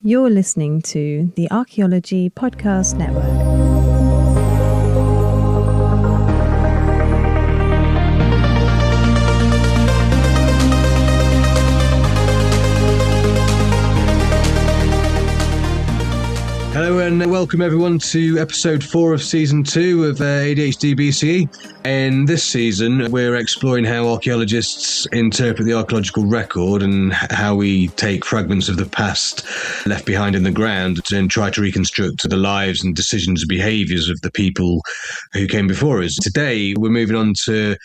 You're listening to the Archaeology Podcast Network. Hello and welcome everyone to episode 4 of season 2 of ADHD BCE. In this season, we're exploring how archaeologists interpret the archaeological record and how we take fragments of the past left behind in the ground and try to reconstruct the lives and decisions and behaviours of the people who came before us. Today, we're moving on to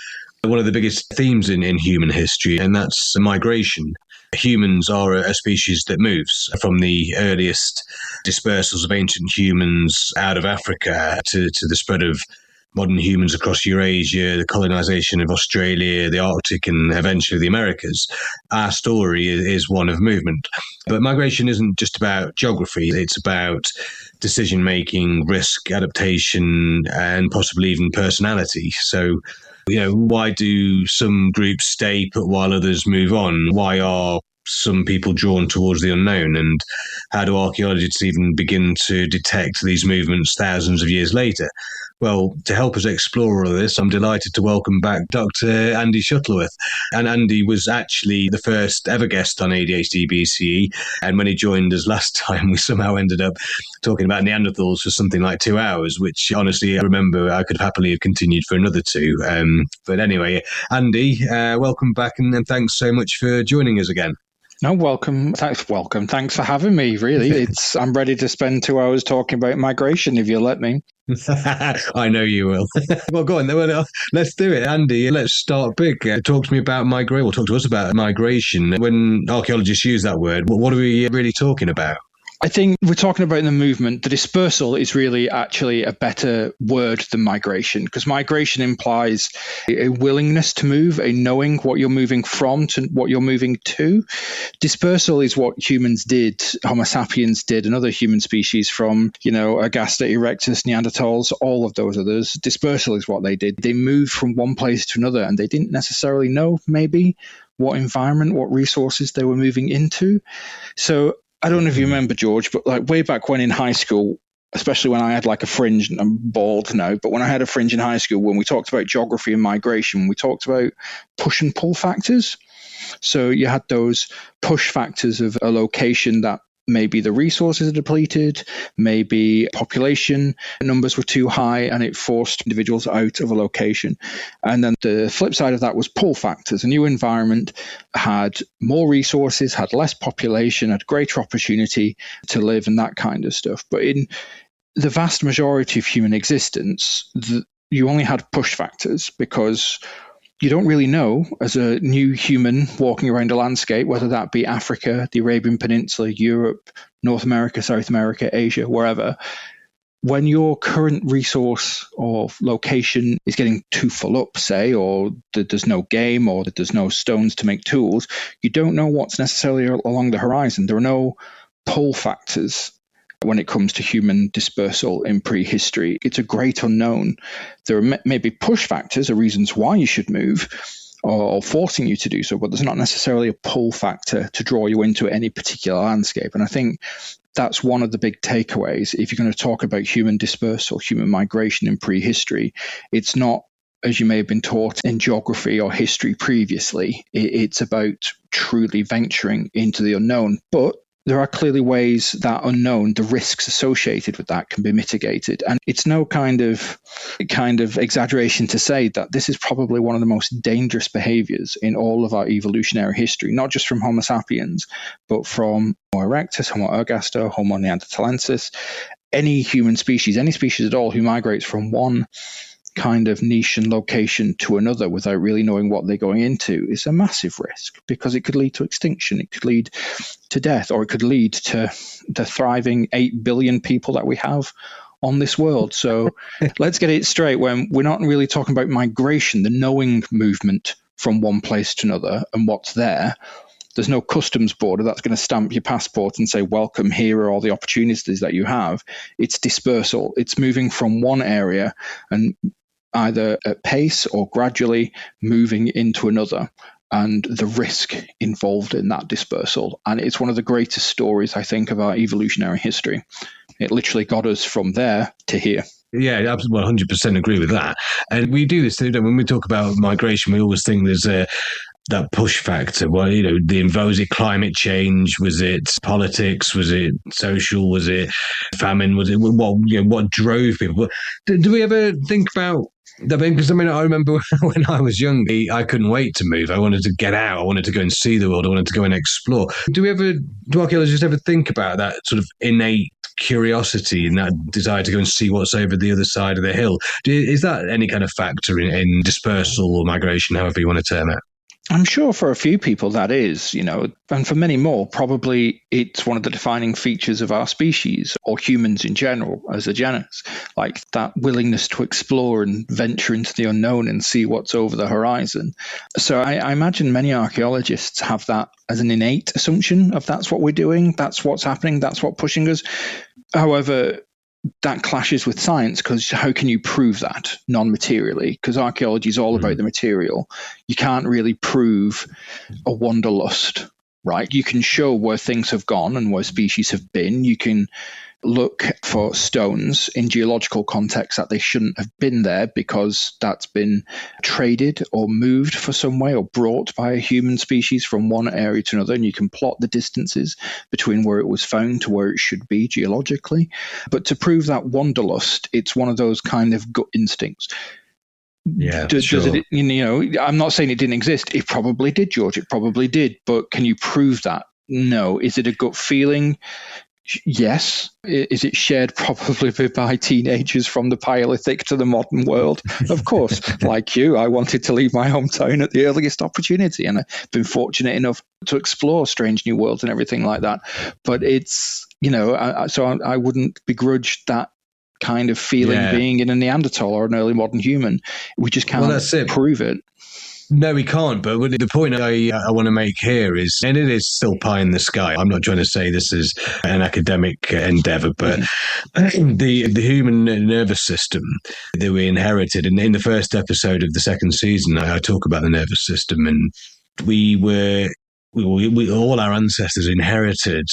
one of the biggest themes in human history, and that's migration. Humans are a species that moves from the earliest dispersals of ancient humans out of Africa to the spread of modern humans across Eurasia, the colonization of Australia, the Arctic, and eventually the Americas. Our story is one of movement. But migration isn't just about geography. It's about decision-making, risk, adaptation, and possibly even personality. So, why do some groups stay put while others move on? Why are some people drawn towards the unknown? And how do archaeologists even begin to detect these movements thousands of years later? Well, to help us explore all of this, I'm delighted to welcome back Dr Andy Shuttleworth. And Andy was actually the first ever guest on ADHD BCE. And when he joined us last time, we somehow ended up talking about Neanderthals for something like 2 hours, which honestly, I remember I could happily have continued for another 2. But anyway, Andy, welcome back and thanks so much for joining us again. No, welcome. Thanks for having me, really. I'm ready to spend 2 hours talking about migration, if you'll let me. I know you will. Well, go on. Let's do it. Andy, let's start big. Talk to me about migration, or talk to us about migration. When archaeologists use that word, what are we really talking about? I think we're talking about the movement. The dispersal is really actually a better word than migration, because migration implies a willingness to move, a knowing what you're moving from to what you're moving to. Dispersal is what humans did, Homo sapiens did, and other human species from, Agasta, Erectus, Neanderthals, all of those others. Dispersal is what they did. They moved from one place to another, and they didn't necessarily know, maybe, what environment, what resources they were moving into. So I don't know if you remember, George, but like way back when in high school, especially when I had like a fringe, and I'm bald now, but when I had a fringe in high school, when we talked about geography and migration, we talked about push and pull factors. So you had those push factors of a location that maybe the resources are depleted, maybe population numbers were too high and it forced individuals out of a location. And then the flip side of that was pull factors. A new environment had more resources, had less population, had greater opportunity to live and that kind of stuff. But in the vast majority of human existence, you only had push factors, because you don't really know, as a new human walking around a landscape, whether that be Africa, the Arabian Peninsula, Europe, North America, South America, Asia, wherever, when your current resource or location is getting too full up, say, or there's no game or there's no stones to make tools, you don't know what's necessarily along the horizon. There are no pull factors when it comes to human dispersal in prehistory. It's a great unknown. There are maybe push factors or reasons why you should move, or forcing you to do so, but there's not necessarily a pull factor to draw you into any particular landscape. And I think that's one of the big takeaways. If you're going to talk about human dispersal, human migration in prehistory, it's not, as you may have been taught in geography or history previously, it's about truly venturing into the unknown. But there are clearly ways that unknown, the risks associated with that, can be mitigated. And it's no kind of exaggeration to say that this is probably one of the most dangerous behaviors in all of our evolutionary history, not just from Homo sapiens, but from Homo erectus, Homo ergaster, Homo neanderthalensis, any human species, any species at all who migrates from one kind of niche and location to another without really knowing what they're going into is a massive risk, because it could lead to extinction, it could lead to death, or it could lead to the thriving 8 billion people that we have on this world. So let's get it straight. When we're not really talking about migration, the knowing movement from one place to another and what's there, there's no customs border that's going to stamp your passport and say, welcome, here are all the opportunities that you have. It's dispersal. It's moving from one area and either at pace or gradually moving into another. and the risk involved in that dispersal. And it's one of the greatest stories, I think, of our evolutionary history. It literally got us from there to here. Yeah, absolutely, 100% agree with that. And we do this too. When we talk about migration, we always think there's that push factor. Well, was it climate change? Was it politics? Was it social? Was it famine? Was it what drove people? Do we ever think about? Because I remember when I was young, I couldn't wait to move. I wanted to get out. I wanted to go and see the world. I wanted to go and explore. Do archaeologists ever think about that sort of innate curiosity and that desire to go and see what's over the other side of the hill? Is that any kind of factor in dispersal or migration, however you want to term it? I'm sure for a few people that is, and for many more, probably it's one of the defining features of our species or humans in general as a genus, like that willingness to explore and venture into the unknown and see what's over the horizon. So I imagine many archaeologists have that as an innate assumption of that's what we're doing, that's what's happening, that's what pushing us. However, that clashes with science, because how can you prove that non-materially? Because archaeology is all about the material. You can't really prove a wanderlust, right? You can show where things have gone and where species have been. You can look for stones in geological context that they shouldn't have been there because that's been traded or moved for some way or brought by a human species from one area to another, and you can plot the distances between where it was found to where it should be geologically. But to prove that wanderlust, it's one of those kind of gut instincts. Yeah, does it, I'm not saying it didn't exist. It probably did, George. It probably did. But can you prove that? No. Is it a gut feeling? Yes. Is it shared probably by teenagers from the Paleolithic to the modern world? Of course. Like you, I wanted to leave my hometown at the earliest opportunity, and I've been fortunate enough to explore strange new worlds and everything like that. But it's, I wouldn't begrudge that kind of feeling being in a Neanderthal or an early modern human. We just can't prove it. No, we can't. But the point I want to make here is, and it is still pie in the sky. I'm not trying to say this is an academic endeavor, but the human nervous system that we inherited, and in the first episode of the second season, I talk about the nervous system, and we all our ancestors inherited,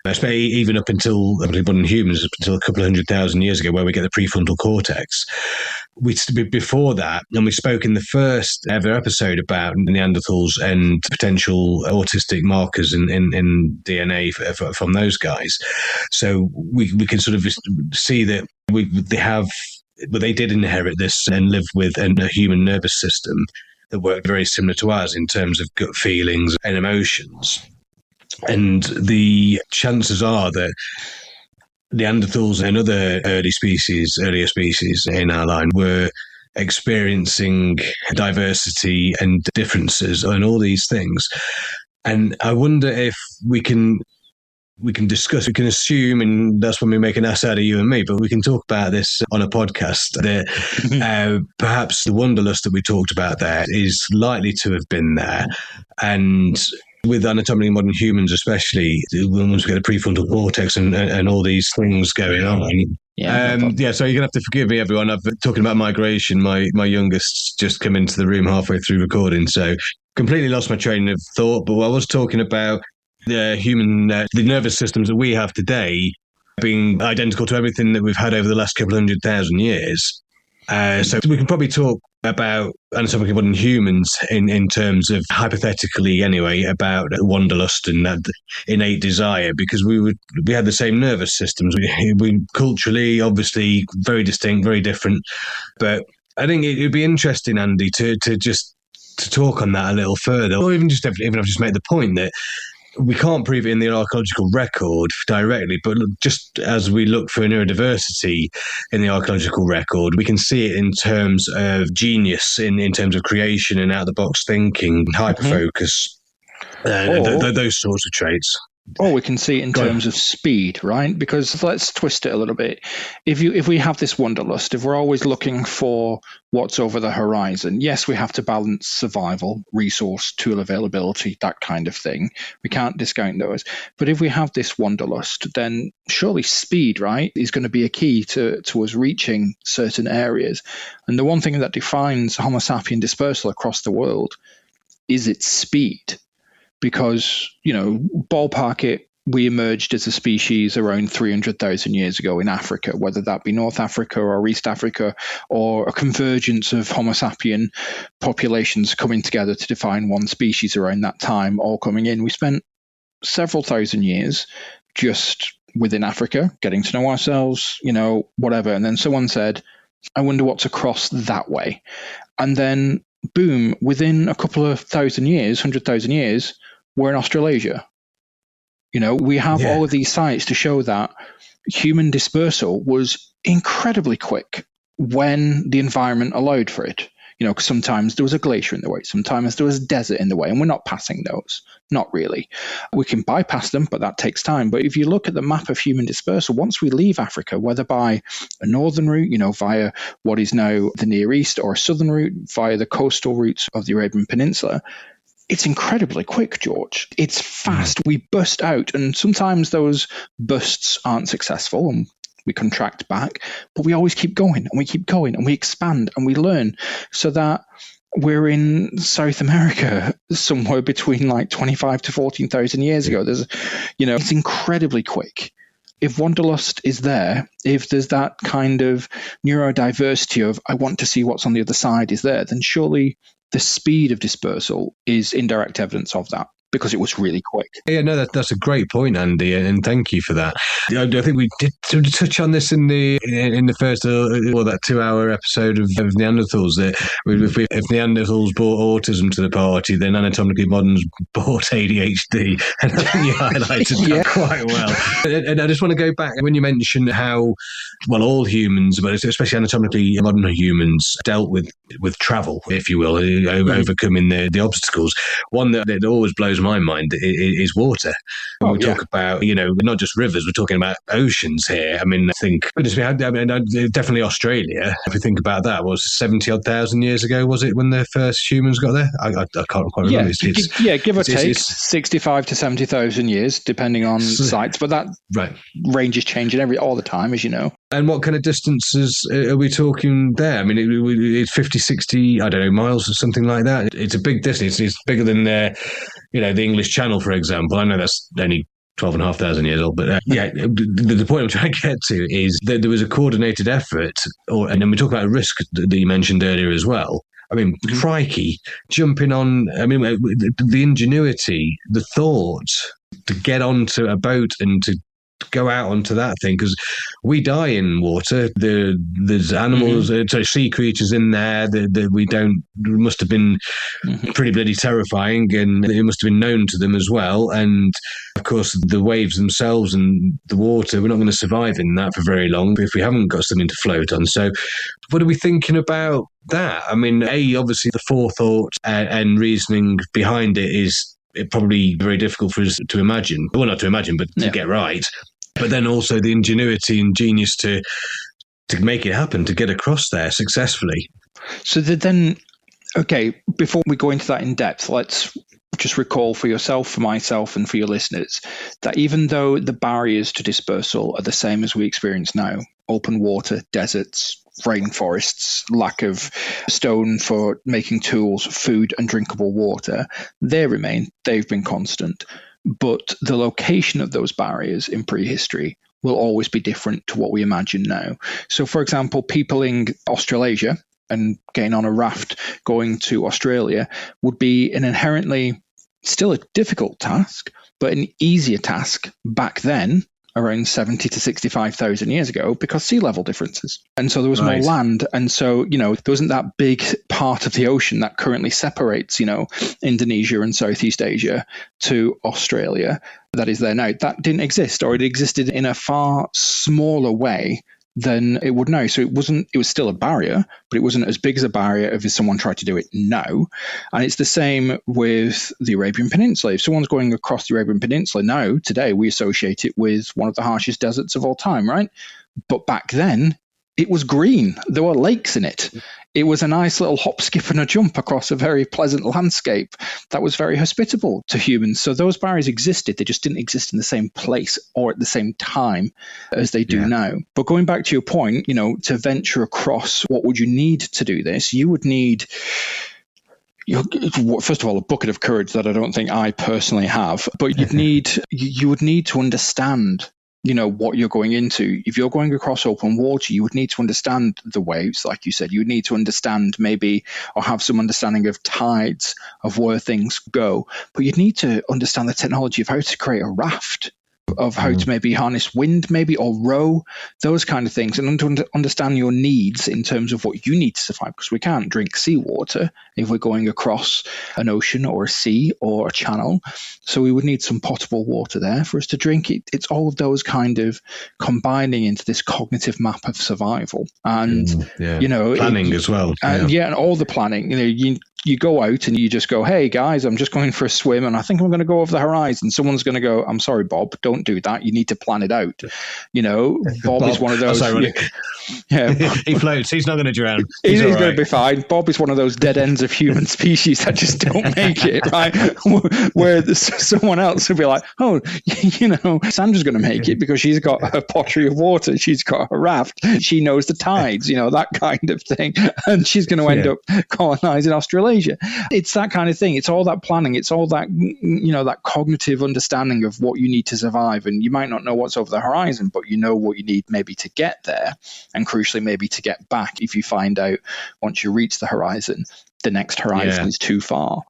especially even up until modern humans, up until a couple of 100,000 years ago, where we get the prefrontal cortex. Before that, and we spoke in the first ever episode about Neanderthals and potential autistic markers in DNA from those guys. So we can sort of see that they did inherit this and live with a human nervous system that worked very similar to ours in terms of gut feelings and emotions. And the chances are that Neanderthals and other earlier species in our line were experiencing diversity and differences and all these things. And I wonder if we can assume, and that's when we make an ass out of you and me, but we can talk about this on a podcast, that perhaps the wanderlust that we talked about there is likely to have been there. And with anatomically modern humans, especially once we get a prefrontal cortex and all these things going on. So you're gonna have to forgive me, everyone. I've been talking about migration. My youngest's just come into the room halfway through recording, so completely lost my train of thought. But I was talking about the nervous systems that we have today being identical to everything that we've had over the last couple of 100,000 years. So we can probably talk about anatomically modern humans in terms of, hypothetically anyway, about wanderlust and that innate desire, because we had the same nervous systems. We culturally, obviously, very distinct, very different. But I think it would be interesting, Andy, to talk on that a little further, or even if I've just made the point that we can't prove it in the archaeological record directly, but just as we look for neurodiversity in the archaeological record, we can see it in terms of genius, in terms of creation and out-of-the-box thinking, hyperfocus, those sorts of traits. Or we can see it in terms of speed, right? Because let's twist it a little bit. If we have this wanderlust, if we're always looking for what's over the horizon, yes, we have to balance survival, resource, tool availability, that kind of thing. We can't discount those. But if we have this wanderlust, then surely speed, right, is going to be a key to us reaching certain areas. And the one thing that defines Homo sapien dispersal across the world is its speed. Because, ballpark it, we emerged as a species around 300,000 years ago in Africa, whether that be North Africa or East Africa, or a convergence of Homo sapien populations coming together to define one species around that time, all coming in. We spent several thousand years just within Africa, getting to know ourselves, whatever. And then someone said, I wonder what's across that way. And then, boom, within a couple of 100,000 years, we're in Australasia. We have all of these sites to show that human dispersal was incredibly quick when the environment allowed for it. Because sometimes there was a glacier in the way, sometimes there was a desert in the way, and we're not passing those. Not really. We can bypass them, but that takes time. But if you look at the map of human dispersal, once we leave Africa, whether by a northern route, via what is now the Near East, or a southern route via the coastal routes of the Arabian Peninsula, it's incredibly quick, George. It's fast. We burst out, and sometimes those bursts aren't successful, and we contract back, but we always keep going, and we keep going, and we expand, and we learn, so that we're in South America somewhere between like 25 to 14,000 years ago. It's incredibly quick. If wanderlust is there, if there's that kind of neurodiversity of I want to see what's on the other side is there, then surely the speed of dispersal is indirect evidence of that, because it was really quick. Yeah, no, that's a great point, Andy, and thank you for that. I think we did sort of touch on this in the first that 2-hour episode of Neanderthals. That if Neanderthals brought autism to the party, then anatomically moderns brought ADHD, and I think you highlighted that quite well. And I just want to go back when you mentioned how all humans, but especially anatomically modern humans, dealt with travel, if you will, overcoming the obstacles. One that always blows my mind is water. When we talk about, not just rivers, we're talking about oceans here. I mean, definitely Australia. If you think about that, was 70-odd thousand years ago, was it, when the first humans got there? I can't quite remember. Give or take 65 to 70,000 years, depending on sites. But that range is changing all the time, as you know. And what kind of distances are we talking there? I mean, it's 50, 60, I don't know, miles or something like that. It's a big distance. It's bigger than the English Channel, for example. I know that's only 12,500 years old, but the point I'm trying to get to is that there was a coordinated effort, and then we talk about risk that you mentioned earlier as well. I mean, crikey, jumping on, the ingenuity, the thought to get onto a boat and to go out onto that thing, because we die in water. There's animals, sea creatures in there that must have been pretty bloody terrifying, and it must have been known to them as well. And of course, the waves themselves and the water, we're not going to survive in that for very long if we haven't got something to float on. So what are we thinking about that? I mean, obviously the forethought and reasoning behind it is probably very difficult for us to imagine. Well, not to imagine, but to get right. But then also the ingenuity and genius to make it happen, to get across there successfully. So before we go into that in depth, let's just recall for yourself, for myself, and for your listeners, that even though the barriers to dispersal are the same as we experience now, open water, deserts, rainforests, lack of stone for making tools, food, and drinkable water, they remain. They've been constant. But the location of those barriers in prehistory will always be different to what we imagine now. So, for example, peopling Australasia and getting on a raft going to Australia would be an inherently still a difficult task, but an easier task back then, around 70 to 65,000 years ago, because sea level differences. And so there was more land. And so, there wasn't that big part of the ocean that currently separates, Indonesia and Southeast Asia to Australia that is there now. That didn't exist, or it existed in a far smaller way than it would now. So it was still a barrier, but it wasn't as big as a barrier if someone tried to do it now. And it's the same with the Arabian Peninsula. If someone's going across the Arabian Peninsula now, today, we associate it with one of the harshest deserts of all time, right? But back then, it was green. There were lakes in it. It was a nice little hop, skip, and a jump across a very pleasant landscape that was very hospitable to humans. So those barriers existed. They just didn't exist in the same place or at the same time as they do now. But going back to your point, to venture across, what would you need to do this? You would need first of all, a bucket of courage that I don't think I personally have, but you would need to understand, what you're going into. If you're going across open water, you would need to understand the waves, like you said. You would need to understand maybe, or have some understanding of tides, of where things go. But you'd need to understand the technology of how to create a raft, of how to maybe harness wind, maybe, or row, those kind of things, and to understand your needs in terms of what you need to survive, because we can't drink seawater if we're going across an ocean or a sea or a channel. So we would need some potable water there for us to drink. It's all of those kind of combining into this cognitive map of survival, and planning as well. And all the planning. You go out and you just go, hey guys, I'm just going for a swim and I think I'm going to go over the horizon. Someone's going to go, I'm sorry, Bob, don't do that. You need to plan it out. Bob is one of those. That's ironic. Yeah. He floats. He's not going to drown. He's going to be fine. Bob is one of those dead ends of human species that just don't make it, right? Where someone else will be like, oh, Sandra's going to make it because she's got her pottery of water. She's got her raft. She knows the tides, that kind of thing. And she's going to end up colonizing Australia. It's that kind of thing. It's all that planning. It's all that, that cognitive understanding of what you need to survive. And you might not know what's over the horizon, but you know what you need maybe to get there. And crucially, maybe to get back if you find out once you reach the horizon, the next horizon is too far.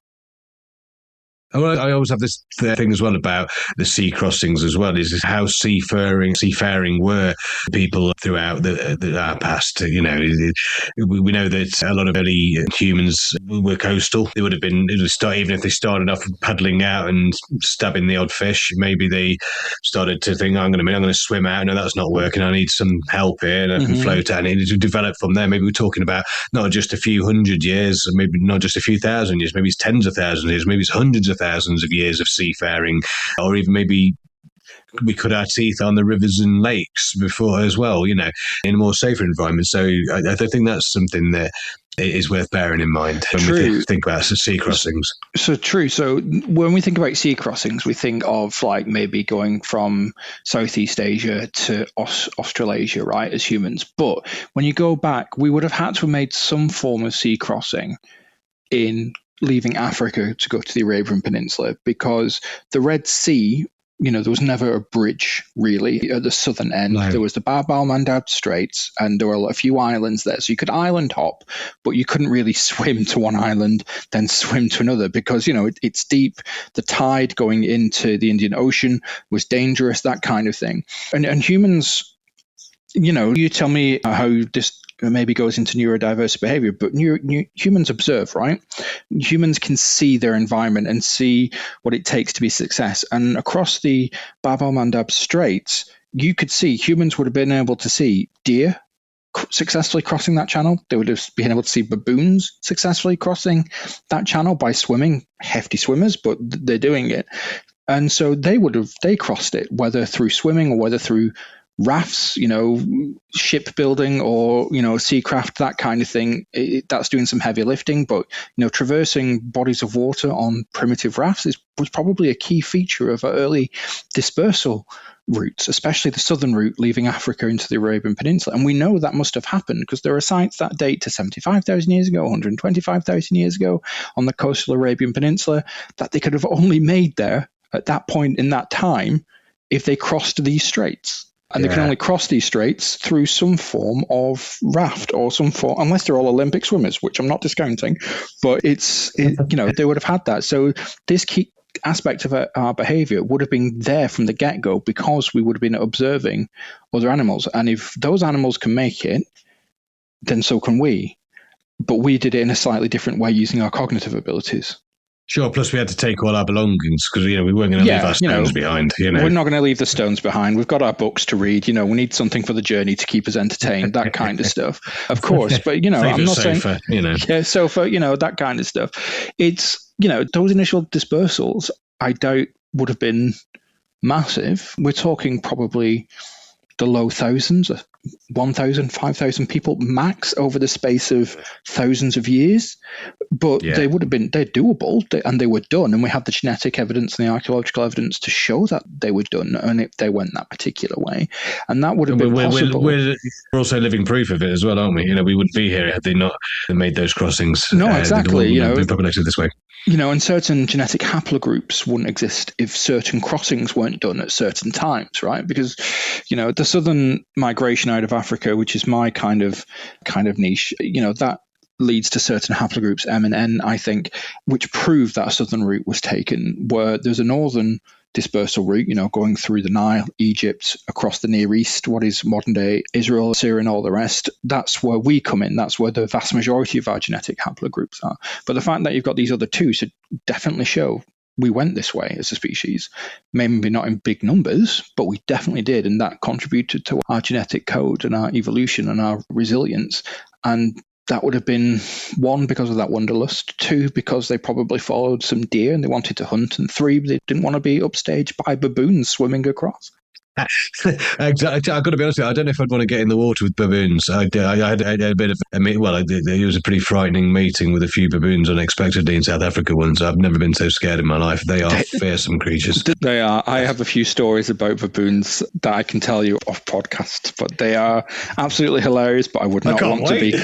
Well, I always have this thing as well about the sea crossings as well, is how seafaring were people throughout our past. We know that a lot of early humans were coastal. They would have been, even if they started off paddling out and stabbing the odd fish, maybe they started to think, I'm going to swim out. No, that's not working. I need some help here, and I can float out. And it developed from there. Maybe we're talking about not just a few hundred years, maybe not just a few thousand years, maybe it's tens of thousands of years, maybe it's hundreds of thousands of years of seafaring, or even maybe we cut our teeth on the rivers and lakes before as well, in a more safer environment. So I think that's something that is worth bearing in mind when we think about sea crossings. So true. So when we think about sea crossings, we think of like maybe going from Southeast Asia to Australasia, right, as humans. But when you go back, we would have had to have made some form of sea crossing in leaving Africa to go to the Arabian Peninsula, because the Red Sea, there was never a bridge really at the southern end. No. There was the Bab al-Mandab Straits, and there were a few islands there. So you could island hop, but you couldn't really swim to one island, then swim to another, because, it's deep. The tide going into the Indian Ocean was dangerous, that kind of thing. And humans, you tell me how this maybe goes into neurodiverse behavior, but humans observe, right? Humans can see their environment and see what it takes to be success. And across the Bab al-Mandab Straits, you could see, humans would have been able to see deer successfully crossing that channel. They would have been able to see baboons successfully crossing that channel by swimming, hefty swimmers, but they're doing it. And so they crossed it, whether through swimming or whether through rafts, shipbuilding or, seacraft, that kind of thing. That's doing some heavy lifting, but, traversing bodies of water on primitive rafts was probably a key feature of early dispersal routes, especially the southern route leaving Africa into the Arabian Peninsula. And we know that must have happened because there are sites that date to 75,000 years ago, 125,000 years ago on the coastal Arabian Peninsula that they could have only made there at that point in that time if they crossed these straits. And they can only cross these straits through some form of raft or some form, unless they're all Olympic swimmers, which I'm not discounting, but they would have had that. So this key aspect of our behavior would have been there from the get-go because we would have been observing other animals. And if those animals can make it, then so can we. But we did it in a slightly different way using our cognitive abilities. Sure, plus we had to take all our belongings because, we weren't going to leave our stones behind. We're not going to leave the stones behind. We've got our books to read. We need something for the journey to keep us entertained, that kind of stuff, of course. But, I'm not sofa, saying... Yeah, sofa, that kind of stuff. It's, those initial dispersals, I doubt would have been massive. We're talking probably the low thousands, 1,000, 5,000 people max over the space of thousands of years. But they're doable, and they were done. And we have the genetic evidence and the archaeological evidence to show that they were done, and if they went that particular way. And that would have been possible. We're also living proof of it as well, aren't we? We wouldn't be here had they not made those crossings. No, exactly. Been populated this way. And certain genetic haplogroups wouldn't exist if certain crossings weren't done at certain times, right? Because, the southern migration out of Africa, which is my kind of niche, that leads to certain haplogroups M and N, I think, which prove that a southern route was taken, where there's a northern dispersal route, going through the Nile, Egypt, across the Near East, what is modern day Israel, Syria, and all the rest. That's where we come in. That's where the vast majority of our genetic haplogroups are. But the fact that you've got these other two should definitely show we went this way as a species. Maybe not in big numbers, but we definitely did. And that contributed to our genetic code and our evolution and our resilience. And that would have been, one, because of that wanderlust, two, because they probably followed some deer and they wanted to hunt, and three, they didn't want to be upstaged by baboons swimming across. Exactly. I've got to be honest with you, I don't know if I'd want to get in the water with baboons. I had a bit of it was a pretty frightening meeting with a few baboons unexpectedly in South Africa once. I've never been so scared in my life. They are fearsome creatures. They are. I have a few stories about baboons that I can tell you off podcast, but they are absolutely hilarious. But I would not want to be.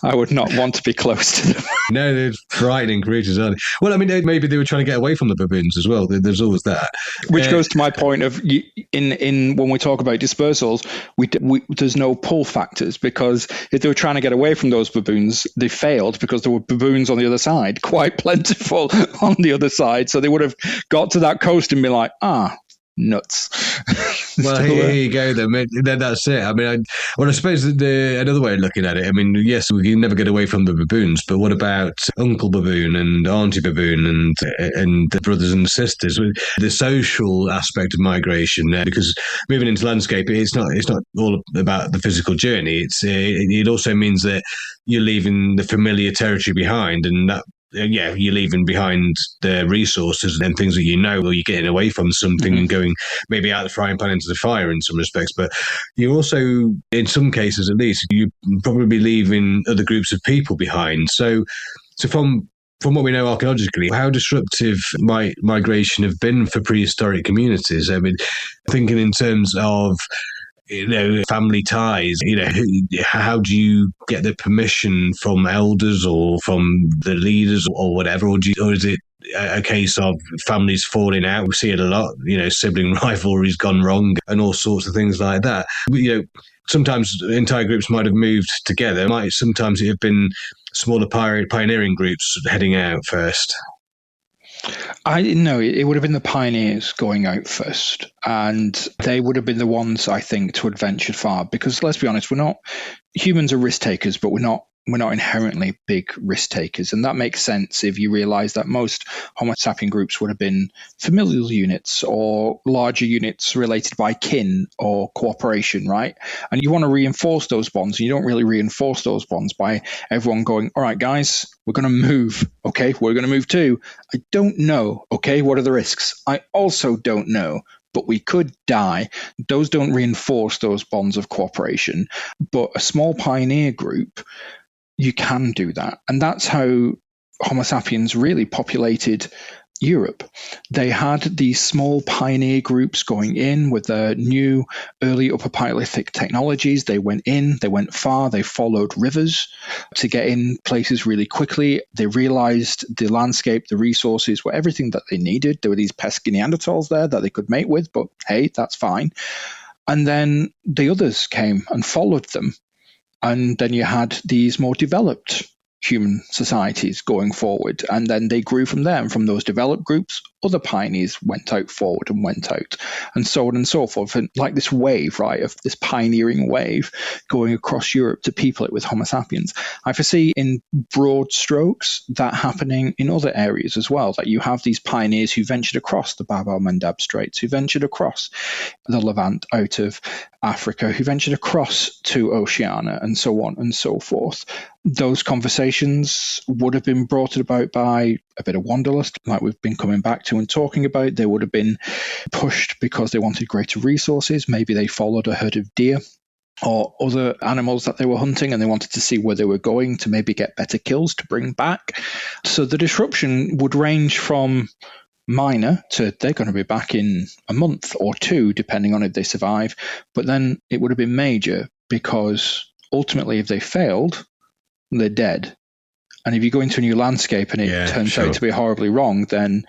I would not want to be close to them. No, they're frightening creatures, aren't they? Well, maybe they were trying to get away from the baboons as well. There's always that. Which goes to my point of in when we talk about dispersals, there's no pull factors, because if they were trying to get away from those baboons, they failed because there were baboons on the other side, quite plentiful on the other side. So they would have got to that coast and been like, nuts. Well, here you go then. That's it. I suppose another way of looking at it, yes, we can never get away from the baboons, but what about Uncle Baboon and Auntie Baboon and the brothers and sisters? The social aspect of migration, because moving into landscape, it's not all about the physical journey. It also means that you're leaving the familiar territory behind, and that. You're leaving behind the resources and things that or you're getting away from something and going maybe out of the frying pan into the fire in some respects. But you're also, in some cases at least, you're probably leaving other groups of people behind. So from what we know archaeologically, how disruptive might migration have been for prehistoric communities? Thinking in terms of family ties, how do you get the permission from elders or from the leaders or whatever, or is it a case of families falling out? We see it a lot, sibling rivalries gone wrong and all sorts of things like that. Sometimes entire groups might have moved together. Sometimes it have been smaller pioneering groups heading out first. It would have been the pioneers going out first, and they would have been the ones, I think, to have ventured far. Because let's be honest, humans are risk takers, but we're not inherently big risk takers. And that makes sense if you realize that most Homo sapien groups would have been familial units or larger units related by kin or cooperation, right? And you want to reinforce those bonds. And you don't really reinforce those bonds by everyone going, all right, guys, we're going to move. Okay, we're going to move too. I don't know. Okay, what are the risks? I also don't know. But we could die. Those don't reinforce those bonds of cooperation. But a small pioneer group, you can do that. And that's how Homo sapiens really populated Europe. They had these small pioneer groups going in with their new early Upper Paleolithic technologies. They went in, they went far, they followed rivers to get in places really quickly. They realized the landscape, the resources were everything that they needed. There were these pesky Neanderthals there that they could mate with, but hey, that's fine. And then the others came and followed them. And then you had these more developed human societies going forward. And then they grew from there. And from those developed groups, other pioneers went out forward and went out, and so on and so forth. And like this wave, right, of this pioneering wave going across Europe to people it with Homo sapiens. I foresee in broad strokes that happening in other areas as well, that you have these pioneers who ventured across the Bab el-Mandeb Straits, who ventured across the Levant out of Africa, who ventured across to Oceania, and so on and so forth. Those conversations adaptations would have been brought about by a bit of wanderlust, like we've been coming back to and talking about. They would have been pushed because they wanted greater resources. Maybe they followed a herd of deer or other animals that they were hunting, and they wanted to see where they were going to maybe get better kills to bring back. So the disruption would range from minor to they're going to be back in a month or two, depending on if they survive. But then it would have been major, because ultimately if they failed, they're dead. And if you go into a new landscape and it turns out to be horribly wrong, then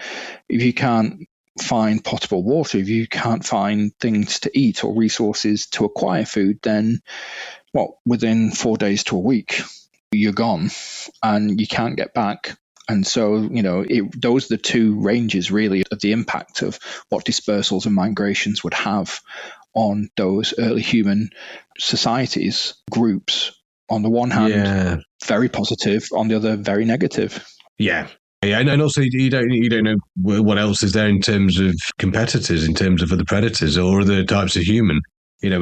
if you can't find potable water, if you can't find things to eat or resources to acquire food, then within 4 days to a week, you're gone and you can't get back. And so, those are the two ranges really of the impact of what dispersals and migrations would have on those early human societies, groups. On the one hand, very positive. On the other, very negative. Yeah. And also you don't know what else is there in terms of competitors, in terms of other predators or other types of human. We know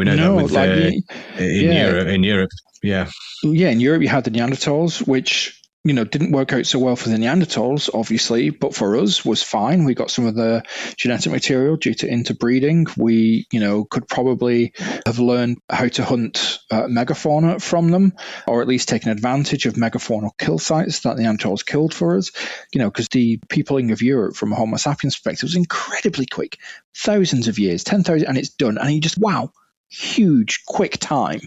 that with in Europe. Yeah. Yeah, in Europe you had the Neanderthals, which didn't work out so well for the Neanderthals, obviously, but for us was fine. We got some of the genetic material due to interbreeding. We, could probably have learned how to hunt megafauna from them, or at least taken advantage of megafaunal kill sites that the Neanderthals killed for us. Because the peopling of Europe from a Homo sapiens perspective was incredibly quick. Thousands of years, 10,000, and it's done. And you just, huge, quick time.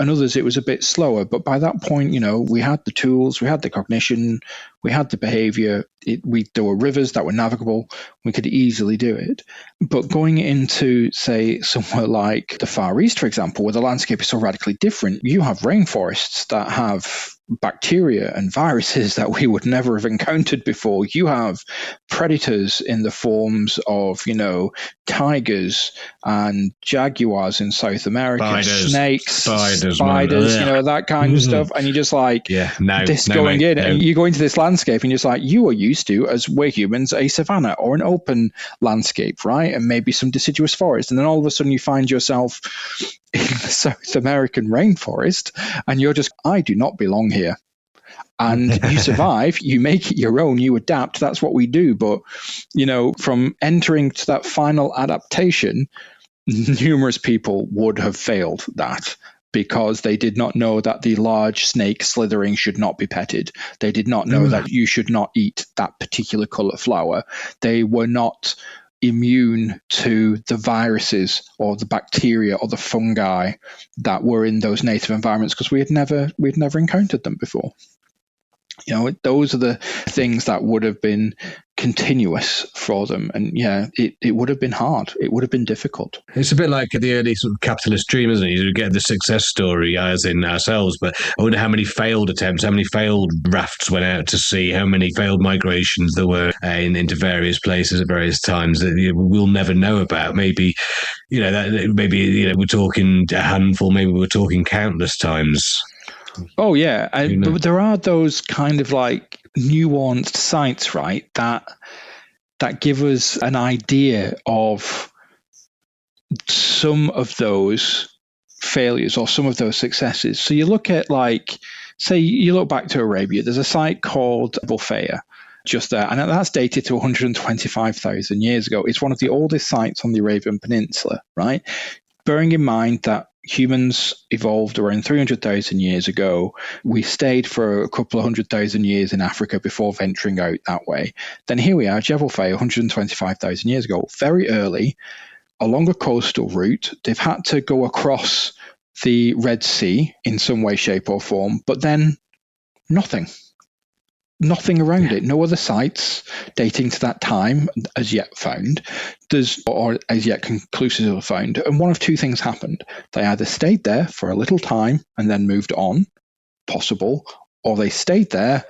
And others, it was a bit slower. But by that point, we had the tools, we had the cognition, we had the behavior. There were rivers that were navigable. We could easily do it. But going into, say, somewhere like the Far East, for example, where the landscape is so radically different, you have rainforests that have bacteria and viruses that we would never have encountered before. You have predators in the forms of, tigers and jaguars in South America, snakes, spiders, that kind of stuff. And you're just like, going in, and you go into this landscape and you're just like, you are used to, as we're humans, a savanna or an open landscape, right? And maybe some deciduous forest. And then all of a sudden you find yourself in the South American rainforest, and you're just, I do not belong here. And you survive, you make it your own, you adapt. That's what we do. But, from entering to that final adaptation, numerous people would have failed that, because they did not know that the large snake slithering should not be petted. They did not know that you should not eat that particular color flower. They were not immune to the viruses or the bacteria or the fungi that were in those native environments, because we'd never encountered them before. Those are the things that would have been continuous for them. And it would have been hard. It would have been difficult. It's a bit like the early sort of capitalist dream, isn't it? You get the success story as in ourselves, but I wonder how many failed attempts, how many failed rafts went out to sea, how many failed migrations there were into various places at various times that we'll never know about. Maybe, we're talking a handful, maybe we're talking countless times. Oh, yeah. But there are those kind of like nuanced sites, right, that give us an idea of some of those failures or some of those successes. So you look at, like, say you look back to Arabia, there's a site called Bulfaya just there, and that's dated to 125,000 years ago. It's one of the oldest sites on the Arabian Peninsula, right? Bearing in mind that humans evolved around 300,000 years ago. We stayed for a couple of 100,000 years in Africa before venturing out that way. Then here we are, Jebel Faye, 125,000 years ago, very early, along a coastal route. They've had to go across the Red Sea in some way, shape or form, but then nothing around it. No other sites dating to that time as yet found, or as yet conclusively found. And one of two things happened. They either stayed there for a little time and then moved on, possible, or they stayed there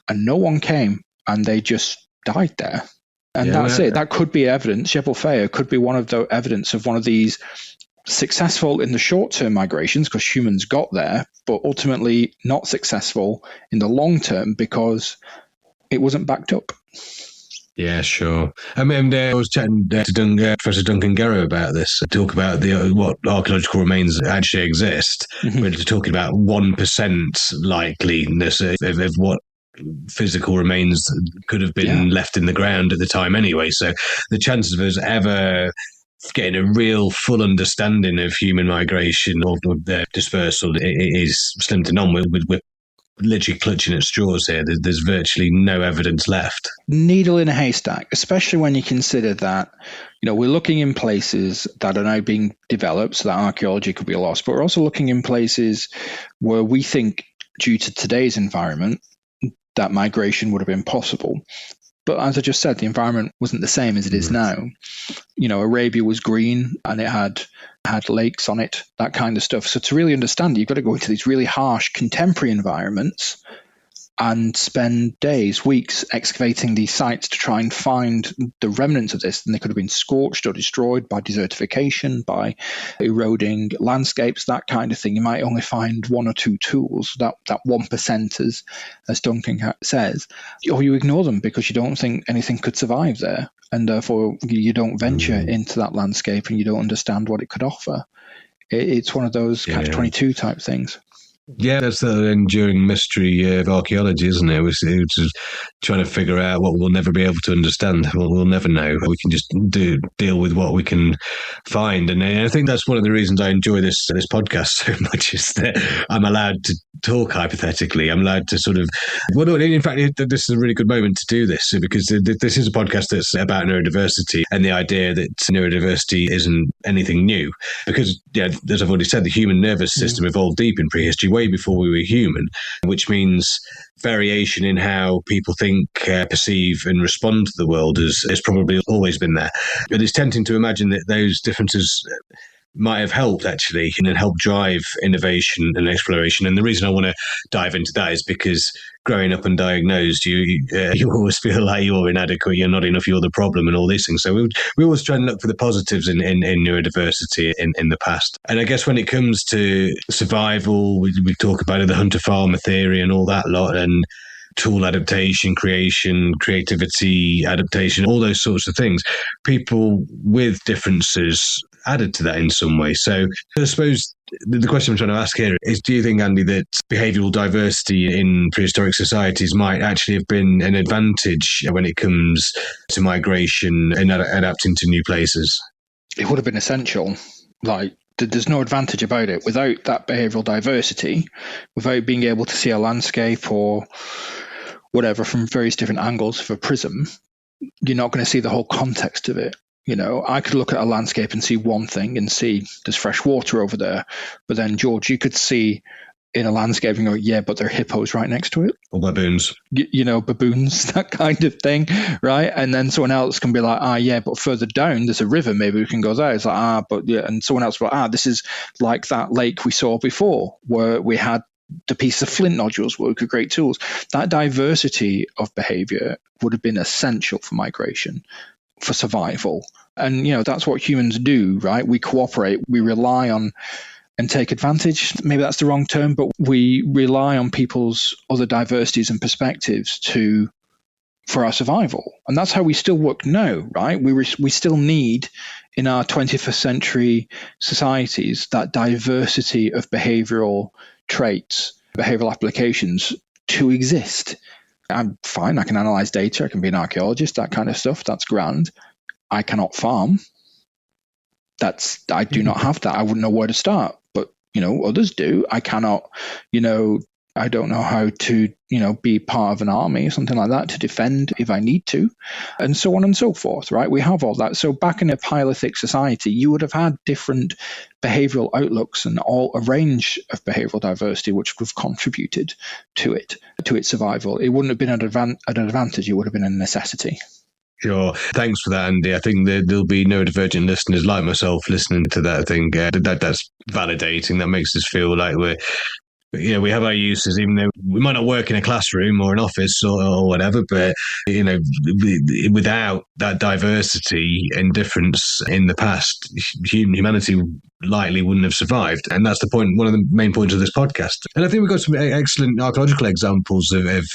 and no one came and they just died there. And that's it. That could be evidence. Jebel Faye could be one of the evidence of one of these successful in the short-term migrations because humans got there, but ultimately not successful in the long term because it wasn't backed up. Yeah, sure. I mean, I was chatting to Professor Duncan Garrow about this, talk about what archaeological remains actually exist. Mm-hmm. We're talking about 1% likeliness of what physical remains could have been left in the ground at the time anyway. So the chances of us ever getting a real full understanding of human migration or their dispersal is slim to none. We're literally clutching at straws here. There's virtually no evidence left. Needle in a haystack, especially when you consider that, we're looking in places that are now being developed so that archaeology could be lost, but we're also looking in places where we think, due to today's environment, that migration would have been possible. But as I just said, the environment wasn't the same as it is now. Arabia was green and it had lakes on it, that kind of stuff. So to really understand it, you've got to go into these really harsh contemporary environments and spend days, weeks excavating these sites to try and find the remnants of this. And they could have been scorched or destroyed by desertification, by eroding landscapes, that kind of thing. You might only find one or two tools, that 1%, as Duncan says, or you ignore them because you don't think anything could survive there. And therefore, you don't venture into that landscape and you don't understand what it could offer. It's one of those catch-22 type things. Yeah, that's the enduring mystery of archaeology, isn't it? Which is trying to figure out what we'll never be able to understand. We'll never know. We can just deal with what we can find. And I think that's one of the reasons I enjoy this podcast so much, is that I'm allowed to talk hypothetically. I'm allowed to sort of... Well, in fact, this is a really good moment to do this, because this is a podcast that's about neurodiversity and the idea that neurodiversity isn't anything new. Because, as I've already said, the human nervous system evolved deep in prehistory, way before we were human, which means variation in how people think, perceive and respond to the world has probably always been there. But it's tempting to imagine that those differences might have helped, actually, and helped drive innovation and exploration. And the reason I want to dive into that is because growing up undiagnosed, you always feel like you're inadequate, you're not enough, you're the problem, and all these things. So we always try and look for the positives in neurodiversity in the past. And I guess when it comes to survival, we talk about the hunter-farmer theory and all that lot, and tool adaptation, creation, creativity, adaptation, all those sorts of things. People with differences added to that in some way. So I suppose the question I'm trying to ask here is, do you think, Andy, that behavioural diversity in prehistoric societies might actually have been an advantage when it comes to migration and adapting to new places? It would have been essential. There's no advantage about it. Without that behavioural diversity, without being able to see a landscape or whatever from various different angles of a prism, you're not going to see the whole context of it. I could look at a landscape and see one thing and see there's fresh water over there. But then, George, you could see in a landscape and go, yeah, but there are hippos right next to it. Or baboons. Baboons, that kind of thing, right? And then someone else can be like, yeah, but further down, there's a river, maybe we can go there. It's like, but yeah. And someone else will be like, this is like that lake we saw before, where we had the piece of flint nodules were great tools. That diversity of behavior would have been essential for migration, for survival. And, that's what humans do, right? We cooperate, we rely on and take advantage. Maybe that's the wrong term, but we rely on people's other diversities and perspectives for our survival. And that's how we still work now, right? We still need, in our 21st century societies, that diversity of behavioral traits, behavioral applications to exist. I'm fine. I can analyze data. I can be an archaeologist, that kind of stuff. That's grand. I cannot farm. I do not have that. I wouldn't know where to start, but, others do. I cannot, I don't know how to, be part of an army or something like that to defend if I need to, and so on and so forth, right? We have all that. So back in a Paleolithic society, you would have had different behavioral outlooks and a range of behavioral diversity, which would have contributed to its survival. It wouldn't have been an advantage. It would have been a necessity. Sure. Thanks for that, Andy. I think there'll be neurodivergent listeners like myself listening to that. I think that's validating. That makes us feel like we have our uses, even though we might not work in a classroom or an office or whatever, but, without that diversity and difference in the past, humanity likely wouldn't have survived. And that's the point, one of the main points of this podcast. And I think we've got some excellent archaeological examples of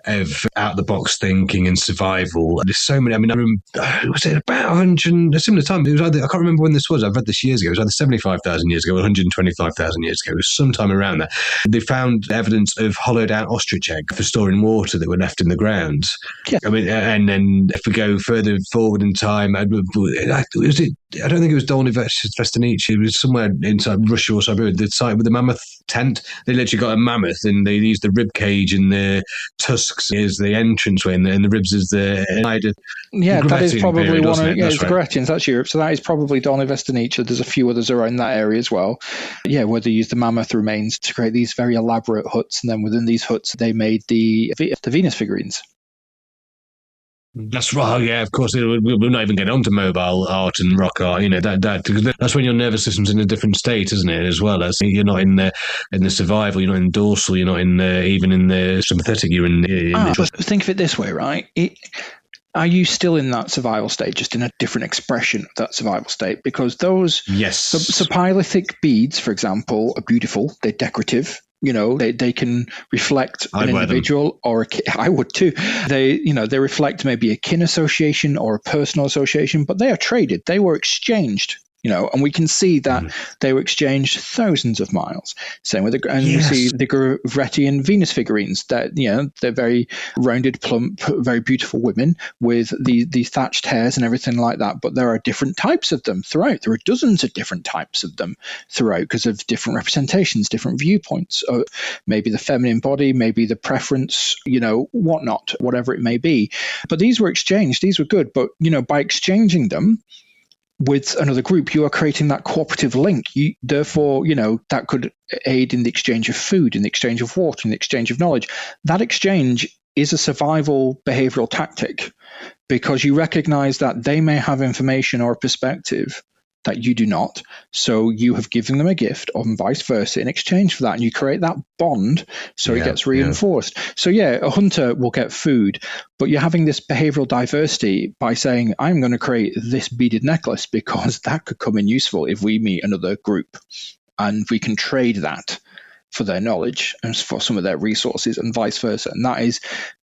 of out-the-box thinking and survival. There's so many. I mean, I remember, was it about 100, a similar time? It was either, I can't remember when this was. I've read this years ago. It was either 75,000 years ago or 125,000 years ago. It was sometime around that. They found evidence of hollowed-out ostrich egg for storing water that were left in the ground. Yeah. I mean, and then if we go further forward in time, I don't think it was Dolny Vestanici. It was somewhere inside Russia or Siberia. The site with the mammoth tent. They literally got a mammoth and they used the rib cage and the tusks as the entranceway and the ribs as the that is probably period, one of it? it's the Grettians, that's Europe. So that is probably Dolny Vestanici. There's a few others around that area as well. Yeah, where they used the mammoth remains to create these very elaborate huts, and then within these huts they made the Venus figurines. That's right. Yeah, of course. We're not even getting on to mobile art and rock art. You know that's when your nervous system's in a different state, isn't it? As well as you're not in the survival, you're not in dorsal, you're not in even in the sympathetic. You're in. Think of it this way, right? Are you still in that survival state, just in a different expression of that survival state? Because those so Paleolithic beads, for example, are beautiful. They're decorative. You know, they can reflect an individual or I would too. They reflect maybe a kin association or a personal association, but they are traded. They were exchanged. You know, and we can see that they were exchanged thousands of miles. Same with we see the Grettian Venus figurines. That they're very rounded, plump, very beautiful women with the thatched hairs and everything like that. But there are different types of them throughout. There are dozens of different types of them throughout because of different representations, different viewpoints. Maybe the feminine body, maybe the preference, whatnot, whatever it may be. But these were exchanged. These were good. But by exchanging them with another group, you are creating that cooperative link. Therefore, that could aid in the exchange of food, in the exchange of water, in the exchange of knowledge. That exchange is a survival behavioral tactic because you recognize that they may have information or a perspective that you do not. So you have given them a gift or vice versa in exchange for that. And you create that bond so it gets reinforced. So a hunter will get food, but you're having this behavioral diversity by saying, I'm going to create this beaded necklace because that could come in useful if we meet another group. And we can trade that for their knowledge and for some of their resources and vice versa. And that is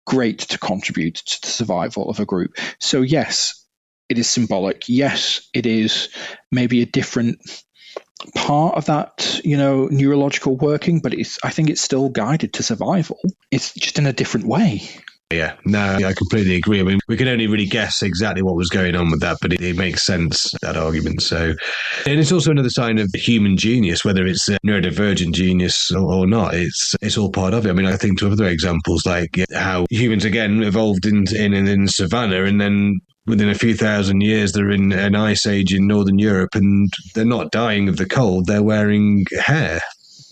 great to contribute to the survival of a group. So yes, it is symbolic. Yes, it is maybe a different part of that, neurological working, but I think it's still guided to survival. It's just in a different way. Yeah, no, I completely agree. I mean, we can only really guess exactly what was going on with that, but it makes sense, that argument. So, and it's also another sign of human genius, whether it's neurodivergent genius or not. It's all part of it. I mean, I think to other examples like how humans again evolved in savannah, and then within a few thousand years, they're in an ice age in Northern Europe, and they're not dying of the cold. They're wearing hair.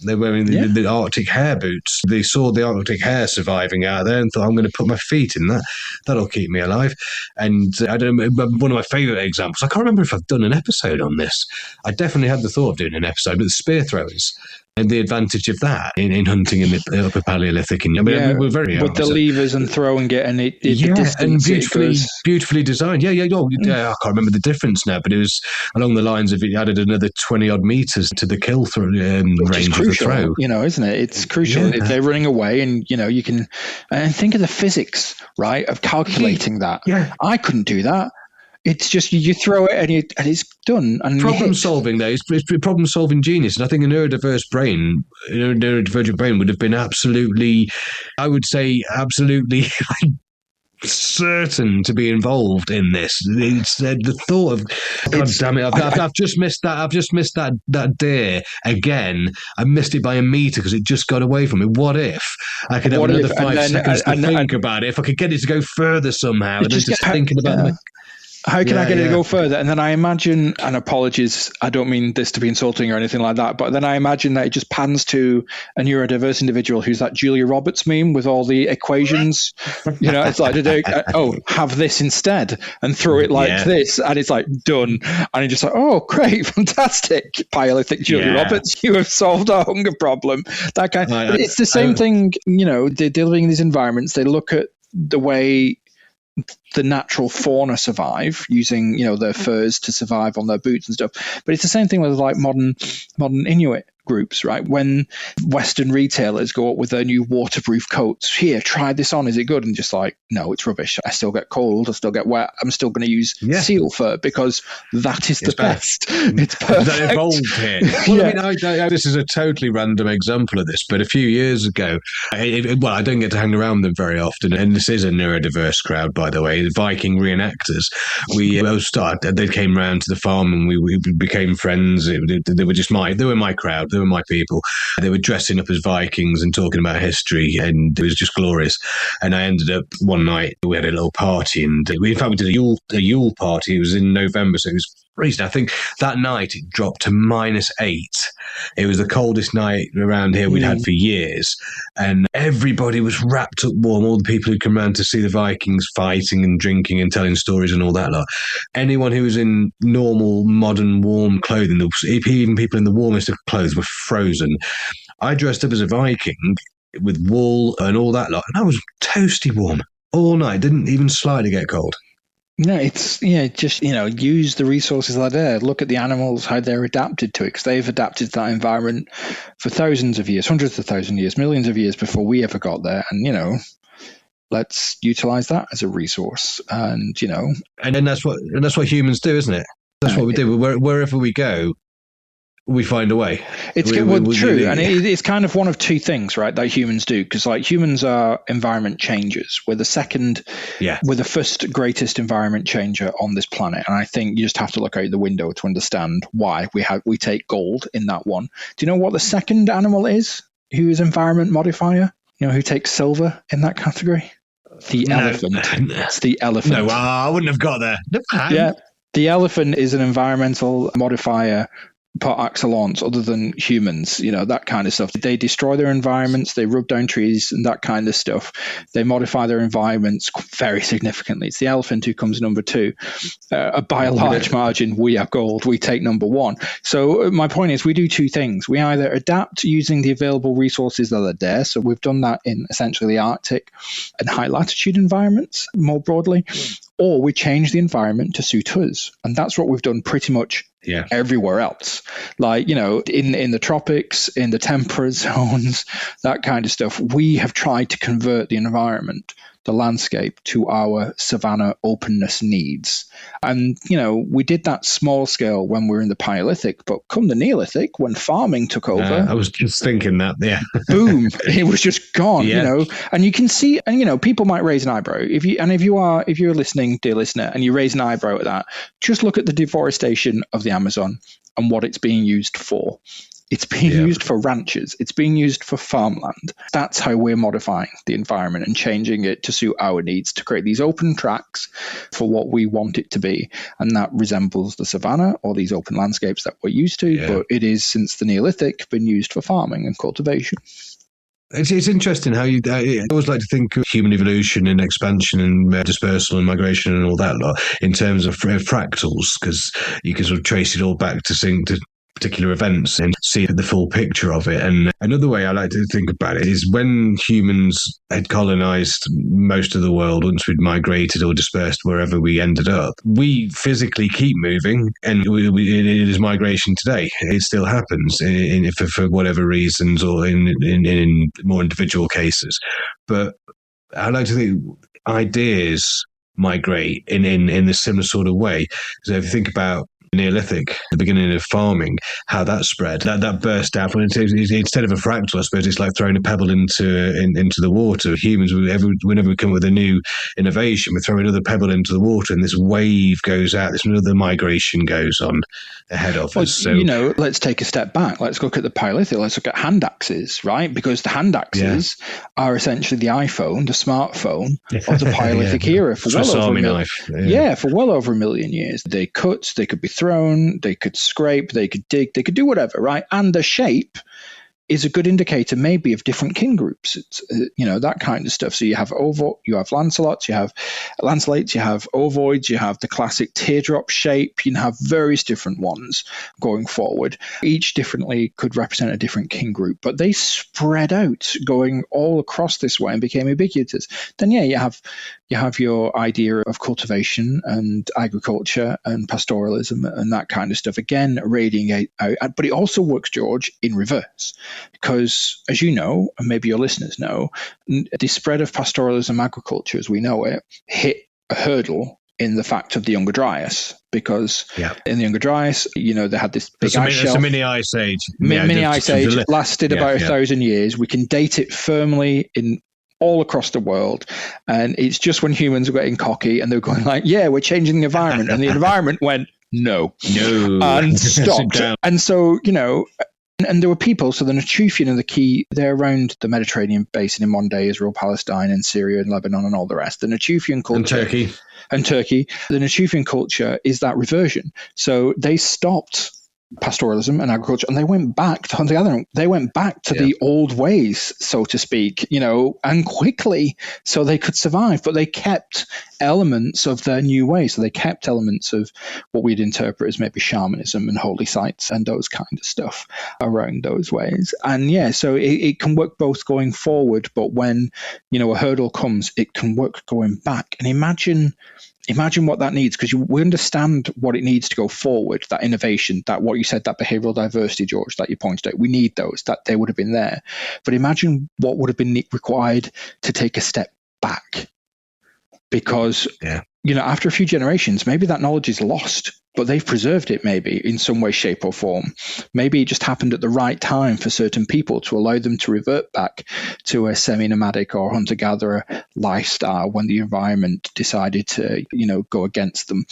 They're wearing the Arctic hair boots. They saw the Arctic hare surviving out there and thought, I'm going to put my feet in that. That'll keep me alive. And I don't know, one of my favourite examples, I can't remember if I've done an episode on this. I definitely had the thought of doing an episode, but the spear throwers and the advantage of that in hunting in the Upper Paleolithic. And we're very with the levers and throwing it and it and beautifully designed. I can't remember the difference now, but it was along the lines of it added another 20 odd meters to the kill range of the throw. Isn't it? It's crucial if they're running away, and you can and think of the physics, right, of calculating that. Yeah, I couldn't do that. It's just you throw it and it's done. And problem solving, though, it's problem solving genius. And I think a neurodivergent brain would have been absolutely, I would say, absolutely certain to be involved in this. It's the thought of, God damn it! I've just missed that. I've just missed that deer again. I missed it by a meter because it just got away from me. What if I could have another 5 seconds to think about it? If I could get it to go further somehow, and just thinking about it. How can I get it to go further? And then I imagine, and apologies, I don't mean this to be insulting or anything like that, but then I imagine that it just pans to a neurodiverse individual who's that Julia Roberts meme with all the equations. It's like, have this instead and throw it like this. And it's like, done. And you're just like, oh, great, fantastic. Paleolithic Julia Roberts, you have solved our hunger problem. That kind. It's the same thing, they're living in these environments. They look at the way the natural fauna survive using their furs to survive on their boots and stuff, but it's the same thing with like modern Inuit groups, right? When Western retailers go up with their new waterproof coats, here, try this on, is it good? And just like, no, it's rubbish. I still get cold, I still get wet. I'm still going to use seal fur because that is the best. It's perfect. That evolved here. Well, I mean, this is a totally random example of this, but a few years ago, I don't get to hang around them very often, and this is a neurodiverse crowd, by the way. The Viking reenactors. They came round to the farm, and we became friends. They were my crowd. They were my people. They were dressing up as Vikings and talking about history, and it was just glorious. And I ended up one night, we had a little party, and we did a Yule party. It was in November, so it was freezing. I think that night it dropped to -8. It was the coldest night around here we'd had for years, and everybody was wrapped up warm. All the people who come around to see the Vikings fighting and drinking and telling stories and all that lot. Anyone who was in normal, modern, warm clothing, even people in the warmest of clothes, were frozen. I dressed up as a Viking with wool and all that lot, and I was toasty warm all night. Didn't even slightly get cold. No, it's, just, use the resources that are there. Look at the animals, how they're adapted to it, because they've adapted to that environment for thousands of years, hundreds of thousands of years, millions of years before we ever got there. And, let's utilize that as a resource. And, And then that's what humans do, isn't it? That's what we do. Wherever we go, we find a way. It's true. And it's kind of one of two things, right, that humans do. Because humans are environment changers. We're the first greatest environment changer on this planet. And I think you just have to look out the window to understand why we take gold in that one. Do you know what the second animal is who is environment modifier? Who takes silver in that category? The elephant. It's the elephant. No, I wouldn't have got there. Yeah. The elephant is an environmental modifier par excellence, other than humans, that kind of stuff. They destroy their environments, they rub down trees and that kind of stuff. They modify their environments very significantly. It's the elephant who comes number 2. By a large margin, we are gold. We take number 1. So my point is, we do two things. We either adapt using the available resources that are there. So we've done that in essentially the Arctic and high latitude environments more broadly, or we change the environment to suit us. And that's what we've done pretty much everywhere else. Like, in the tropics, in the temperate zones, that kind of stuff, we have tried to convert the environment, the landscape, to our savanna openness needs. And, we did that small scale when we were in the Paleolithic, but come the Neolithic, when farming took over. I was just thinking that, boom, it was just gone, and you can see, and, people might raise an eyebrow. If you're listening, dear listener, and you raise an eyebrow at that, just look at the deforestation of the Amazon and what it's being used for. It's being used for ranches. It's being used for farmland. That's how we're modifying the environment and changing it to suit our needs, to create these open tracks for what we want it to be. And that resembles the savanna or these open landscapes that we're used to, but it is, since the Neolithic, been used for farming and cultivation. It's interesting how I always like to think of human evolution and expansion and dispersal and migration and all that lot in terms of fractals, because you can sort of trace it all back to particular events and see the full picture of it. And another way I like to think about it is when humans had colonized most of the world, once we'd migrated or dispersed wherever we ended up, we physically keep moving, and it is migration today. It still happens for whatever reasons, or in more individual cases. But I like to think ideas migrate in a similar sort of way. So if you think about Neolithic, the beginning of farming, how that spread, that burst out. Instead of a fractal, I suppose it's like throwing a pebble into the water. Humans, whenever we come up with a new innovation, we throw another pebble into the water, and this wave goes out. This another migration goes on ahead of us. So, let's take a step back. Let's look at the Paleolithic. Let's look at hand axes, right? Because the hand axes are essentially the iPhone, the smartphone of the Paleolithic era for well over a million years. They cut, they could be thrown, they could scrape, they could dig, they could do whatever, right? And the shape is a good indicator maybe of different kin groups. It's, that kind of stuff. So you have you have lanceolates, you have ovoids, you have the classic teardrop shape. You can have various different ones going forward. Each differently could represent a different kin group, but they spread out going all across this way and became ubiquitous. Then you have you have your idea of cultivation and agriculture and pastoralism and that kind of stuff, again, radiating out. But it also works, George, in reverse. Because, as you know, and maybe your listeners know, the spread of pastoralism agriculture as we know it hit a hurdle in the fact of the Younger Dryas, because in the Younger Dryas, they had this big ice shelf. It's a mini ice age. Mini ice age lasted about 1,000 years. We can date it firmly in all across the world, and it's just when humans were getting cocky and they were going like, "Yeah, we're changing the environment," and the environment went, "No," and stopped. And so, and there were people, so the Natufian and the key, they're around the Mediterranean basin in modern day Israel, Palestine, and Syria, and Lebanon, and all the rest. The Natufian culture. And Turkey. The Natufian culture is that reversion. So they stopped pastoralism and agriculture, and they went back to hunter-gathering. They went back to the old ways, so to speak, and quickly, so they could survive. But they kept elements of their new ways. So they kept elements of what we'd interpret as maybe shamanism and holy sites and those kind of stuff around those ways. And so it can work both going forward, but when, a hurdle comes, it can work going back. And imagine what that needs, because we understand what it needs to go forward, that innovation, that what you said, that behavioral diversity, George, that you pointed out. We need those, that they would have been there. But imagine what would have been required to take a step back. Because, after a few generations, maybe that knowledge is lost, but they've preserved it maybe in some way, shape or form. Maybe it just happened at the right time for certain people to allow them to revert back to a semi-nomadic or hunter-gatherer lifestyle when the environment decided to, go against them.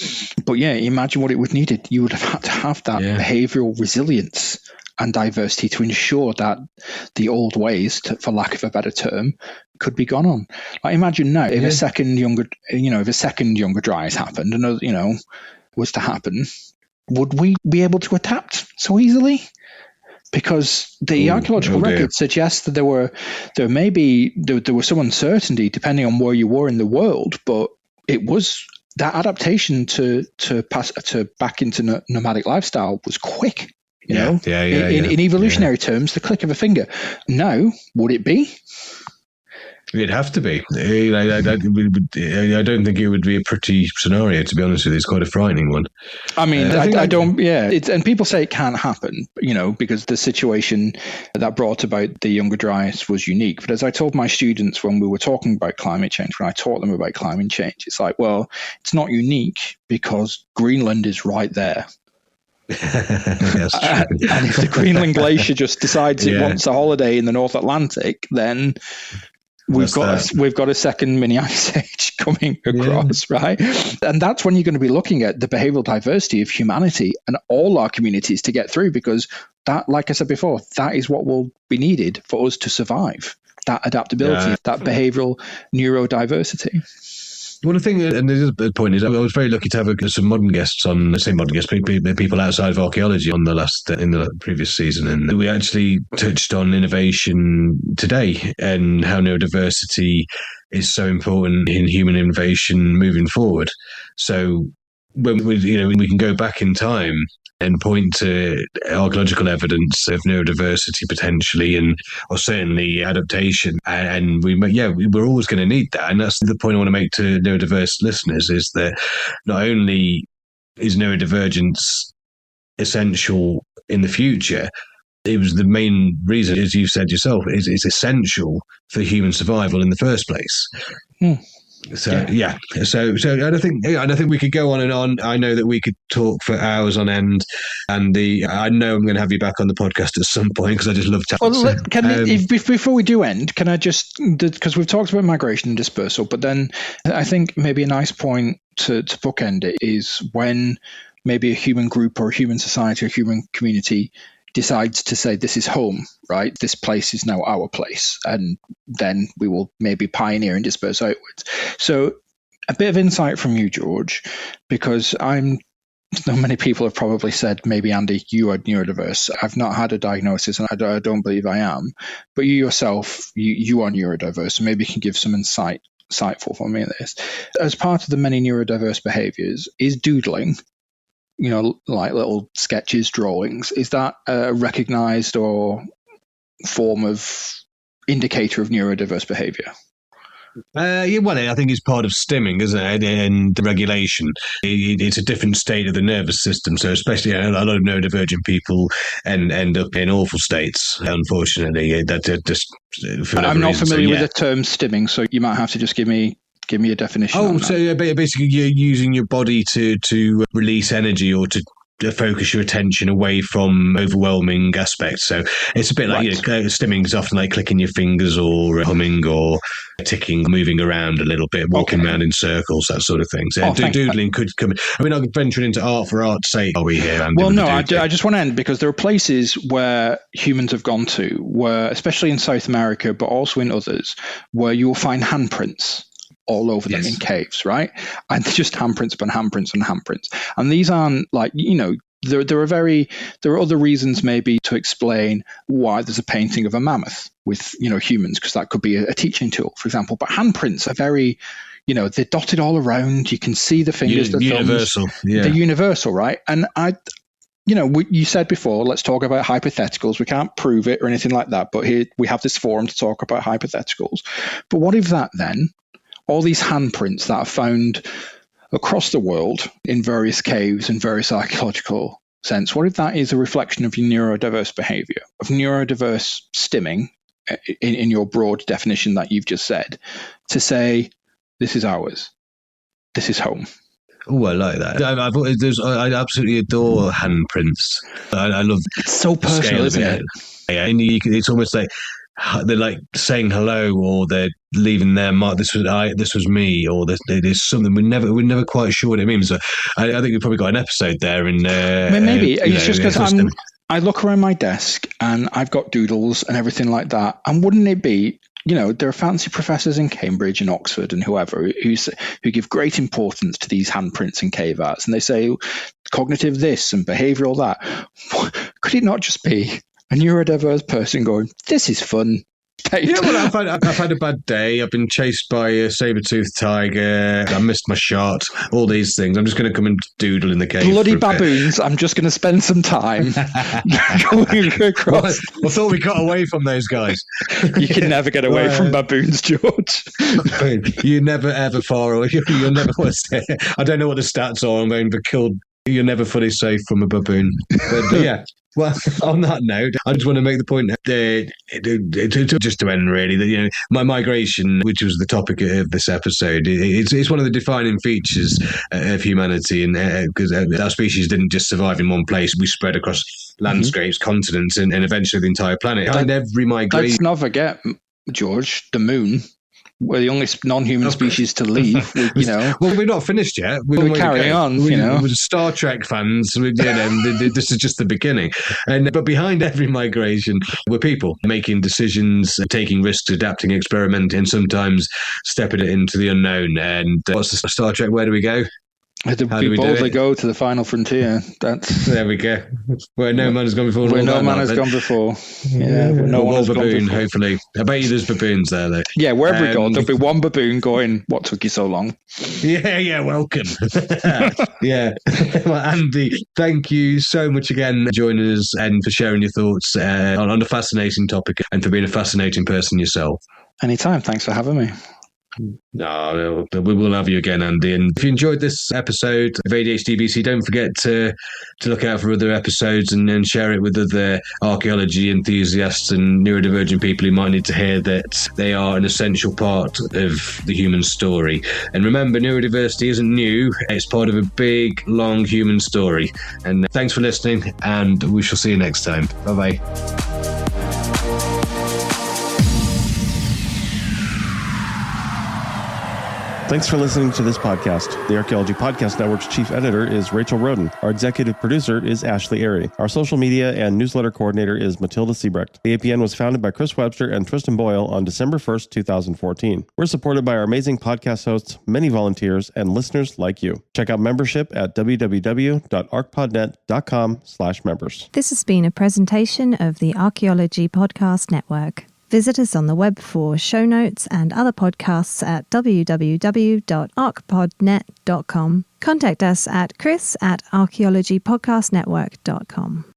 But imagine what it would needed. You would have had to have that behavioral resilience and diversity to ensure that the old ways, for lack of a better term, could be gone on. Like, imagine now if a second younger dryas happened, another, was to happen, would we be able to adapt so easily? Because the archaeological record suggests that there was some uncertainty depending on where you were in the world, but it was that adaptation to back into nomadic lifestyle was quick. In evolutionary terms, the click of a finger. Now, would it be? It'd have to be. I don't think it would be a pretty scenario, to be honest with you. It's quite a frightening one. I mean, I don't. Yeah, and people say it can't happen, because the situation that brought about the Younger Dryas was unique. But as I told my students when we were talking about climate change, when I taught them about climate change, it's like, well, it's not unique because Greenland is right there. And if the Greenland glacier just decides it wants a holiday in the North Atlantic, then we've got a second mini ice age coming across, right? And that's when you're going to be looking at the behavioral diversity of humanity and all our communities to get through, because that, like I said before, that is what will be needed for us to survive. That adaptability, that behavioral neurodiversity. One thing, and the point is, I was very lucky to have some modern guests on, people outside of archaeology on in the previous season, and we actually touched on innovation today and how neurodiversity is so important in human innovation moving forward. So when we can go back in time and point to archaeological evidence of neurodiversity potentially, or certainly adaptation, and we're always going to need that. And that's the point I want to make to neurodiverse listeners, is that not only is neurodivergence essential in the future, it was the main reason, as you've said yourself, is essential for human survival in the first place. So and I think we could go on and on. I know that we could talk for hours on end, and I know I'm going to have you back on the podcast at some point, because I just love chatting. Well, before we do end, can I just, because we've talked about migration and dispersal, but then I think maybe a nice point to bookend it is when maybe a human group or a human society or human community decides to say, this is home, right? This place is now our place. And then we will maybe pioneer and disperse outwards. So a bit of insight from you, George, because so many people have probably said, maybe, Andy, you are neurodiverse. I've not had a diagnosis, and I don't believe I am. But you yourself, you are neurodiverse. So maybe you can give some insightful for me in this. As part of the many neurodiverse behaviors is doodling. Like little sketches, drawings. Is that a recognized or form of indicator of neurodiverse behavior? Well, I think it's part of stimming, isn't it? And regulation. It's a different state of the nervous system. So especially a lot of neurodivergent people end up in awful states, unfortunately. I'm not familiar with the term stimming, so you might have to just give me a definition. Oh, so basically you're using your body to release energy or to focus your attention away from overwhelming aspects. So it's a bit like, stimming is often like clicking your fingers or humming or ticking, moving around a little bit, walking around in circles, that sort of thing. So doodling could come in. I mean, I'm venturing into art for art's sake. Are we here? Well, no, I just want to end because there are places where humans have gone to, where, especially in South America, but also in others, where you will find handprints all over them in caves, right? And just handprints upon handprints and handprints. And these aren't like, there are other reasons maybe to explain why there's a painting of a mammoth with, humans, because that could be a teaching tool, for example. But handprints are very, they're dotted all around. You can see the fingers, the universal, thumbs. They're universal, right? And you said before, let's talk about hypotheticals. We can't prove it or anything like that, but here we have this forum to talk about hypotheticals. But what if that then, all these handprints that are found across the world in various caves and various archaeological sense, what if that is a reflection of your neurodiverse behavior, of neurodiverse stimming, in your broad definition that you've just said, to say, this is ours, this is home? Oh, I like that. I absolutely adore handprints. I love it's so personal, isn't it? Yeah, and it's almost like they're like saying hello, or they're leaving their mark. This was me, or there's something we're never quite sure what it means. So I think we've probably got an episode there. And maybe it's just because I look around my desk and I've got doodles and everything like that. And wouldn't it be, there are fancy professors in Cambridge and Oxford and whoever who give great importance to these handprints and cave arts, and they say cognitive this and behavioural that. Could it not just be a neurodiverse person going, this is fun? Yeah, well, I've had a bad day. I've been chased by a saber-toothed tiger. I missed my shot. All these things. I'm just going to come and doodle in the cave. Bloody baboons. I'm just going to spend some time going across. I thought we got away from those guys. You can never get away from baboons, George. You're never, ever far away. You'll never. I don't know what the stats are. I'm going to be killed. You're never fully safe from a baboon. But yeah. Well, on that note, I just want to make the point just to end really that my migration, which was the topic of this episode, it's one of the defining features of humanity, and because our species didn't just survive in one place, we spread across landscapes, continents, and eventually the entire planet. And every migration. Let's not forget, George, the moon. We're the only non-human species to leave. Well, we're not finished yet. We're carrying on. We're Star Trek fans. This is just the beginning. But behind every migration were people making decisions, taking risks, adapting, experimenting, and sometimes stepping it into the unknown. And what's the Star Trek? Where do we go? The boldly go to the final frontier. There we go. Where no man has gone before. Where no man has gone before. Yeah, where no one has gone before. Hopefully, I bet you there's baboons there though. Yeah, wherever we go, there'll be one baboon going, "What took you so long?" Yeah, welcome. Yeah, well, Andy, thank you so much again for joining us and for sharing your thoughts on a fascinating topic and for being a fascinating person yourself. Anytime. Thanks for having me. No, we will have you again, Andy. And if you enjoyed this episode of ADHD BC, don't forget to look out for other episodes and share it with other archaeology enthusiasts and neurodivergent people who might need to hear that they are an essential part of the human story. And remember, neurodiversity isn't new. It's part of a big, long human story. And thanks for listening, and we shall see you next time. Bye-bye. Thanks for listening to this podcast. The Archaeology Podcast Network's chief editor is Rachel Roden. Our executive producer is Ashley Airy. Our social media and newsletter coordinator is Matilda Siebrecht. The APN was founded by Chris Webster and Tristan Boyle on December 1st, 2014. We're supported by our amazing podcast hosts, many volunteers, and listeners like you. Check out membership at www.archpodnet.com/members. This has been a presentation of the Archaeology Podcast Network. Visit us on the web for show notes and other podcasts at www.archpodnet.com. Contact us at chris@archaeologypodcastnetwork.com.